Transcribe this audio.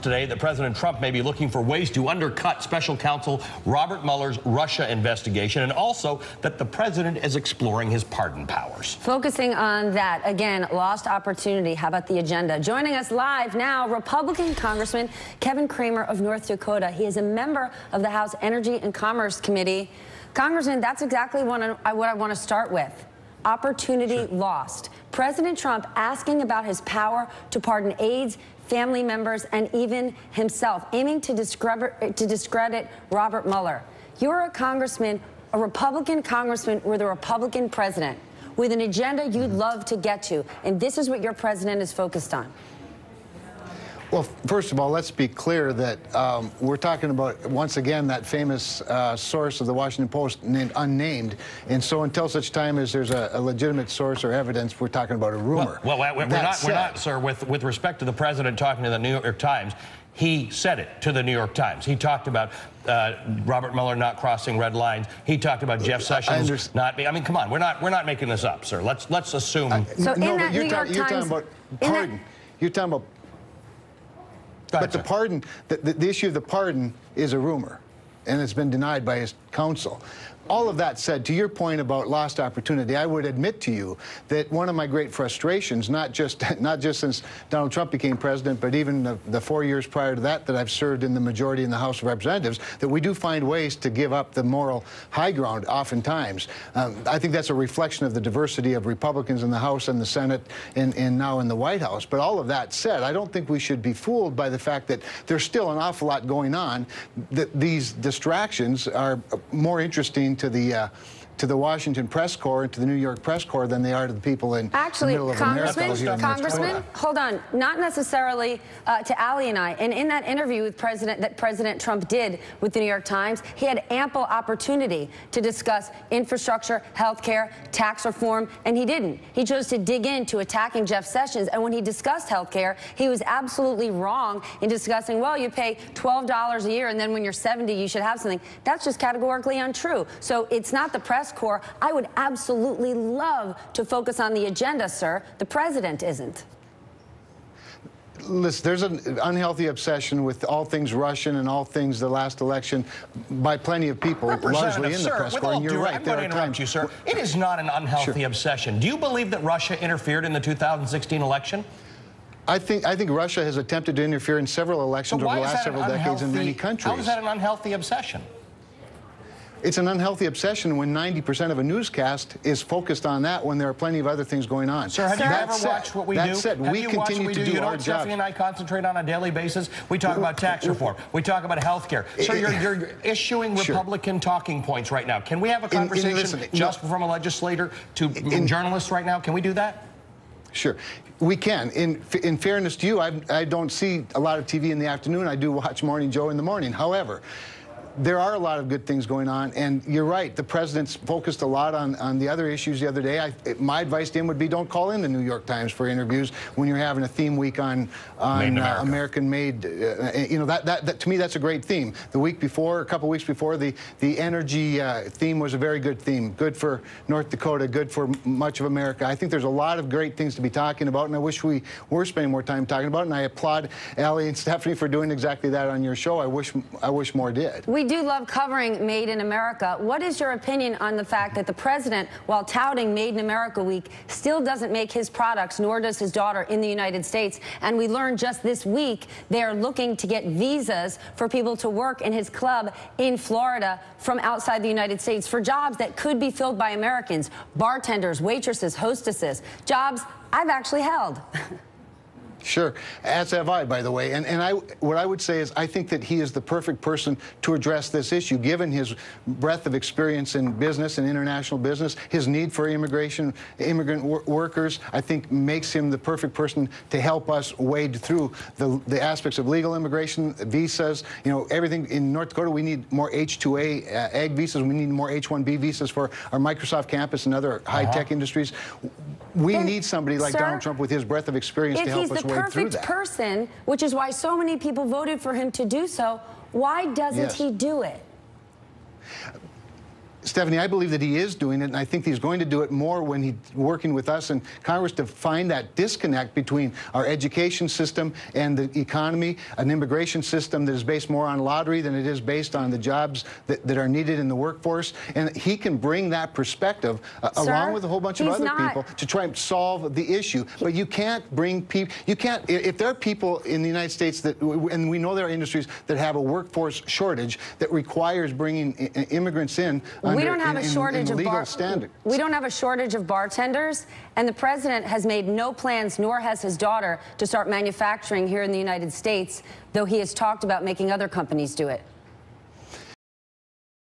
Today that President Trump may be looking for ways to undercut special counsel Robert Mueller's Russia investigation, and also that the president is exploring his pardon powers. Focusing on that, again, lost opportunity. How about the agenda? Joining us live now, Republican Congressman Kevin Cramer of North Dakota. He is a member of the House Energy and Commerce Committee. Congressman, that's exactly what I want to start with. Opportunity lost. President Trump asking about his power to pardon aides, family members, and even himself, aiming to discredit Robert Mueller. You're a congressman, a Republican congressman with a Republican president, with an agenda you'd love to get to, and this is what your president is focused on. Well, first of all, let's be clear that we're talking about, once again, that famous source of the Washington Post named unnamed. And so until such time as there's a legitimate source or evidence, we're talking about a rumor. Well, we're not, sir, with respect to the president talking to the New York Times, he said it to the New York Times. He talked about Robert Mueller not crossing red lines. He talked about Jeff Sessions not being. I mean, come on, we're not making this up, sir. Let's assume. So in that New York Times, you're talking about pardon. You're talking about. But the pardon, the issue of the pardon is a rumor, and it's been denied by his counsel. All of that said, to your point about lost opportunity, I would admit to you that one of my great frustrations, not just since Donald Trump became president, but even the 4 years prior to that I've served in the majority in the House of Representatives, that we do find ways to give up the moral high ground oftentimes. I think that's a reflection of the diversity of Republicans in the House and the Senate and now in the White House. But all of that said, I don't think we should be fooled by the fact that there's still an awful lot going on, that these distractions are more interesting to the Washington press corps and to the New York press corps than they are to the people in the middle of America. Congressman, hold on. Not necessarily to Ali and I. And in that interview with President Trump did with the New York Times, he had ample opportunity to discuss infrastructure, health care, tax reform, and he didn't. He chose to dig into attacking Jeff Sessions. And when he discussed health care, he was absolutely wrong in discussing, well, you pay $12 a year, and then when you're 70, you should have something. That's just categorically untrue. So it's not the press corps. I would absolutely love to focus on the agenda, sir. The president isn't. Listen, there's an unhealthy obsession with all things Russian and all things the last election by plenty of people, largely in the press corps. And you're right, I'm going to interrupt you, sir. It is not an unhealthy obsession. Do you believe that Russia interfered in the 2016 election? I think Russia has attempted to interfere in several elections over the last several decades in many countries. How is that an unhealthy obsession? It's an unhealthy obsession when 90% of a newscast is focused on that when there are plenty of other things going on. Sir, have you ever watched what we do? That said, we continue to do our job. Stephanie and I concentrate on a daily basis. We talk about tax reform. We talk about health care. Sir, you're issuing Republican talking points right now. Can we have a conversation just from a legislator to journalists right now? Can we do that? Sure, we can. In fairness to you, I don't see a lot of TV in the afternoon. I do watch Morning Joe in the morning. However, there are a lot of good things going on, and you're right, the president's focused a lot on the other issues the other day. My advice to him would be don't call in the New York Times for interviews when you're having a theme week on American-made. You know, that to me, that's a great theme. The week before, a couple weeks before, the energy theme was a very good theme. Good for North Dakota, good for much of America. I think there's a lot of great things to be talking about, and I wish we were spending more time talking about it, and I applaud Ali and Stephanie for doing exactly that on your show. I wish more did. We do love covering Made in America. What is your opinion on the fact that the president, while touting Made in America Week, still doesn't make his products, nor does his daughter, in the United States? And we learned just this week they're looking to get visas for people to work in his club in Florida from outside the United States for jobs that could be filled by Americans, bartenders, waitresses, hostesses, jobs I've actually held. Sure, as have I, by the way. And what I would say is I think that he is the perfect person to address this issue, given his breadth of experience in business and international business. His need for immigrant workers, I think, makes him the perfect person to help us wade through the aspects of legal immigration, visas, you know, everything. In North Dakota, we need more H-2A ag visas. We need more H-1B visas for our Microsoft campus and other high-tech industries. We need somebody like Donald Trump with his breadth of experience to help us wade through that. If he's the perfect person, which is why so many people voted for him to do so, why doesn't he do it? Stephanie, I believe that he is doing it, and I think he's going to do it more when he's working with us in Congress to find that disconnect between our education system and the economy, an immigration system that is based more on lottery than it is based on the jobs that are needed in the workforce. And he can bring that perspective along with a whole bunch of other people to try and solve the issue. But you can't bring people, if there are people in the United States that, and we know there are industries that have a workforce shortage that requires bringing immigrants in. We don't have a shortage of We don't have a shortage of bartenders, and the president has made no plans, nor has his daughter, to start manufacturing here in the United States, though he has talked about making other companies do it.